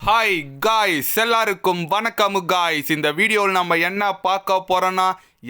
Hi guys, எல்லாருக்கும் வணக்கம் guys. இந்த வீடியோவில் நம்ம என்ன பார்க்க போகிறோன்னா,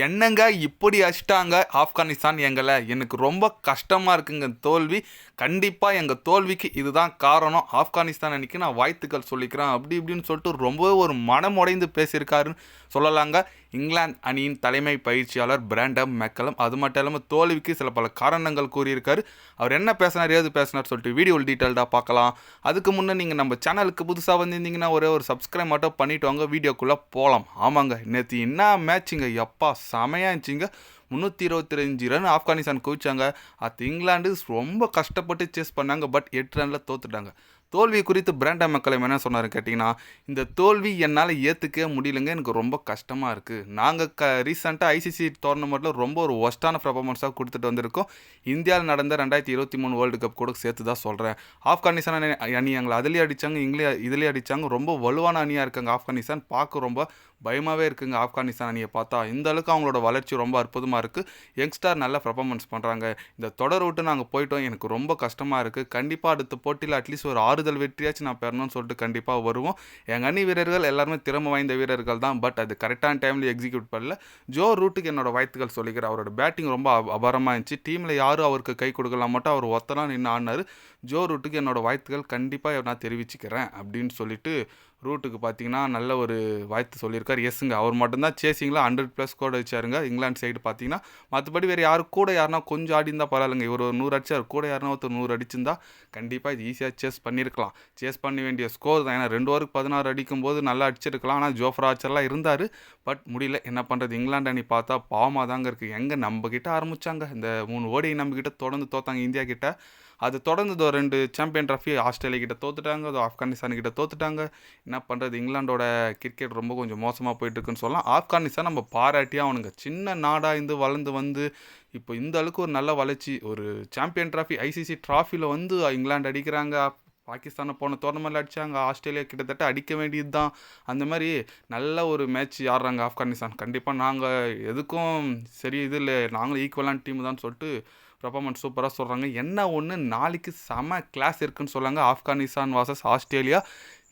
என்னங்க இப்படி அடிச்சிட்டாங்க ஆப்கானிஸ்தான் எங்களை. எனக்கு ரொம்ப கஷ்டமாக இருக்குங்க தோல்வி. கண்டிப்பாக எங்கள் தோல்விக்கு இதுதான் காரணம். ஆப்கானிஸ்தான் அன்றைக்கி நான் வாழ்த்துக்கள் சொல்லிக்கிறேன் அப்படி இப்படின்னு சொல்லிட்டு ரொம்பவே ஒரு மனம் உடைந்து பேசியிருக்காருன்னு சொல்லலாங்க இங்கிலாந்து அணியின் தலைமை பயிற்சியாளர் பிராண்டன் மெக்கலம். அது மட்டும் இல்லாமல் தோல்விக்கு சில பல காரணங்கள் கூறியிருக்காரு. அவர் என்ன பேசினார், ஏது பேசினார் சொல்லிட்டு வீடியோவில் டீட்டெயில்டாக பார்க்கலாம். அதுக்கு முன்னே நீங்கள் நம்ம சேனலுக்கு புதுசாக வந்திருந்தீங்கன்னா ஒரே ஒரு சப்ஸ்கிரைப் மட்டும் பண்ணிவிட்டு வாங்க, வீடியோக்குள்ளே போகலாம். ஆமாங்க, நேற்று என்ன மேட்சுங்க, எப்பா செமையாக இருந்துச்சுங்க. 325 ரன் ஆப்கானிஸ்தான் குவிச்சாங்க. அது இங்கிலாந்து ரொம்ப கஷ்டப்பட்டு சேஸ் பண்ணாங்க. பட் 8 ரனில் தோத்துட்டாங்க. தோல்வி குறித்து பிராண்டன் மெக்கலம் என்ன சொன்னார் கேட்டிங்கன்னா, இந்த தோல்வி என்னால் ஏற்றுக்கவே முடியலைங்க, எனக்கு ரொம்ப கஷ்டமாக இருக்குது. நாங்கள் ரீசெண்டாக ஐசிசி டோர்னமெண்ட்டில் ரொம்ப ஒரு ஒஸ்ட்டான பர்ஃபார்மன்ஸாக கொடுத்துட்டு வந்திருக்கோம். இந்தியாவில் நடந்த 2023 வேர்ல்டு கப் கூட சேர்த்து தான் சொல்கிறேன். ஆப்கானிஸ்தான் அணி எங்களை அதுலேயே அடித்தாங்க, இதுலேயே அடித்தாங்க. ரொம்ப வலுவான அணியாக இருக்காங்க ஆப்கானிஸ்தான். பார்க்க ரொம்ப பயமாகவே இருக்குங்க ஆப்கானிஸ்தான் அணியை பார்த்தா. இந்த அளவுக்கு அவங்களோட வளர்ச்சி ரொம்ப அற்புதமாக இருக்குது. யங்ஸ்டார் நல்ல பர்ஃபார்மன்ஸ் பண்ணுறாங்க. இந்த தொடர் விட்டு நாங்கள் போயிட்டோம், எனக்கு ரொம்ப கஷ்டமாக இருக்குது. கண்டிப்பாக அடுத்த போட்டியில் அட்லீஸ்ட் ஒரு ஆறுதல் வெற்றியாச்சும் நான் பெறணும்னு சொல்லிட்டு கண்டிப்பாக வருவோம். எங்கள் அணி வீரர்கள் எல்லாருமே திறமை வாய்ந்த வீரர்கள் தான். பட் அது கரெக்டான டைமில் எக்ஸிக்யூட் பண்ணல. ஜோ ரூட்டுக்கு என்னோட வாழ்த்துக்கள் சொல்லிக்கிறேன். அவரோட பேட்டிங் ரொம்ப அபாரமாக இருந்துச்சு. டீமில் யாரும் அவருக்கு கை கொடுக்கலாம் மட்டும் அவர் ஒத்தலாம் நின்று ஆடினார். ஜோ ரூட்டுக்கு என்னோட வாழ்த்துக்கள் கண்டிப்பாக நான் தெரிவிச்சுக்கிறேன் அப்படின்னு சொல்லிட்டு ரூட்டுக்கு பார்த்தீங்கன்னா நல்ல ஒரு வாழ்த்து சொல்லியிருக்கார். எஸ்ங்க, அவர் மட்டும்தான் சேசிங்கில் 100+ ஸ்கோர் அடிச்சாருங்க இங்கிலாந்து சைடு பார்த்தீங்கன்னா. மற்றபடி வேறு யாருனா கொஞ்சம் ஆடி இருந்தால் பரவாயில்லைங்க. இவர் ஒரு 100 அடிச்சார், கூட யாருனா ஒருத்தர் 100 அடிச்சிருந்தா கண்டிப்பாக இது ஈஸியாக சேஸ் பண்ணியிருக்கலாம். சேஸ் பண்ண வேண்டிய ஸ்கோர் தான். ஏன்னா 2 ஓவருக்கு 16 அடிக்கும்போது நல்லா அடிச்சிருக்கலாம். ஆனால் ஜோஃப்ரா ஆர்ச்சர்லாம் இருந்தார். பட் முடியல, என்ன பண்ணுறது. இங்கிலாந்து அணி பார்த்தா பாவமாக தாங்க இருக்குது. எங்கே நம்மக்கிட்ட ஆரம்பித்தாங்க, இந்த 3 ஓடி நம்மக்கிட்ட தொடர்ந்து தோத்தாங்க இந்தியா கிட்ட. அது தொடர்ந்து 2 சாம்பியன் ட்ராஃபி ஆஸ்திரேலியா கிட்ட தோத்துட்டாங்க, ஆப்கானிஸ்தான் கிட்ட தோத்துட்டாங்க. என்ன பண்ணுறது, இங்கிலாண்டோட கிரிக்கெட் ரொம்ப கொஞ்சம் மோசமாக போயிட்டுருக்குன்னு சொல்லலாம். ஆப்கானிஸ்தான் நம்ம பாராட்டியாக அவனுங்க சின்ன நாடாக இருந்து வளர்ந்து வந்து இப்போ இந்த அளவுக்கு ஒரு நல்ல வளர்ச்சி. ஒரு சாம்பியன் ட்ராஃபி ஐசிசி ட்ராஃபியில் வந்து இங்கிலாந்து அடிக்கிறாங்க. பாகிஸ்தானை போன டோர்னமெண்ட்டில் அடித்தாங்க. ஆஸ்திரேலியா கிட்டத்தட்ட அடிக்க வேண்டியது தான். அந்த மாதிரி நல்ல ஒரு மேட்ச் ஆடுறாங்க ஆப்கானிஸ்தான். கண்டிப்பாக நாங்கள் எதுக்கும் சரி இது இல்லை, நாங்களும் ஈக்குவலான டீம் தான் சொல்லிட்டு பர்ஃபார்மன்ஸ் சூப்பராக சொல்கிறாங்க. என்ன ஒன்று, நாளைக்கு செம கிளாஸ் இருக்குன்னு சொல்லாங்க. ஆப்கானிஸ்தான் வாசஸ் ஆஸ்திரேலியா.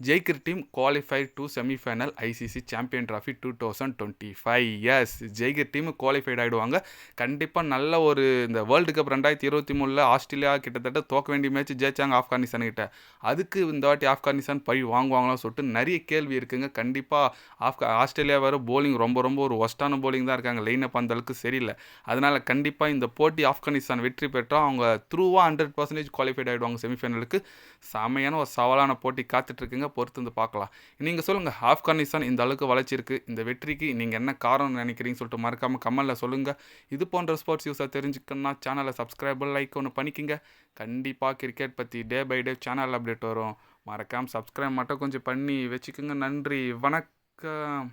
ஜெயிக்கிற team qualified to semifinal ICC champion trophy 2025. Yes, ஜெயிக்கிற டீம் குவாலிஃபைட் ஆகிடுவாங்க. கண்டிப்பாக நல்ல ஒரு இந்த வேர்ல்டு கப் 2023 ஆஸ்திரேலியா கிட்டத்தட்ட தோக்க வேண்டிய மேட்ச் ஜெயிச்சாங்க ஆப்கானிஸ்தான் கிட்ட. அதுக்கு இந்த வாட்டி ஆப்கானிஸ்தான் பழி வாங்குவாங்களான்னு சொல்லிட்டு நிறைய கேள்வி இருக்குங்க. கண்டிப்பாக ஆஸ்திரேலியா வேறு போலிங் ரொம்ப ஒரு ஒஸ்டான போலிங் தான் இருக்காங்க. லைனப் அந்த அளவுக்கு சரியில்லை. அதனால் கண்டிப்பாக இந்த போட்டி ஆப்கானிஸ்தான் வெற்றி பெற்றால் அவங்க த்ரூவாக 100% குவாலிஃபைட் ஆகிடுவாங்க செமிஃபைனலுக்கு. செமையான ஒரு சவாலான போட்டி காத்துட்ருக்குங்க, பொறுத்து வந்து பார்க்கலாம். நீங்கள் சொல்லுங்கள், ஆப்கானிஸ்தான் இந்த அளவுக்கு வளர்ச்சி இருக்குது, இந்த வெற்றிக்கு நீங்கள் என்ன காரணம் நினைக்கிறீங்கன்னு சொல்லிட்டு மறக்காமல் கமெண்டில் சொல்லுங்கள். இது போன்ற ஸ்போர்ட்ஸ் நியூஸை தெரிஞ்சுக்கணுன்னா சேனலை சப்ஸ்கிரைப் லைக் ஒன்று பண்ணிக்கோங்க. கண்டிப்பாக கிரிக்கெட் பற்றி day by day channel update வரும். மறக்காமல் சப்ஸ்கிரைப் மட்டும் கொஞ்சம் பண்ணி வச்சுக்கோங்க. நன்றி, வணக்கம்.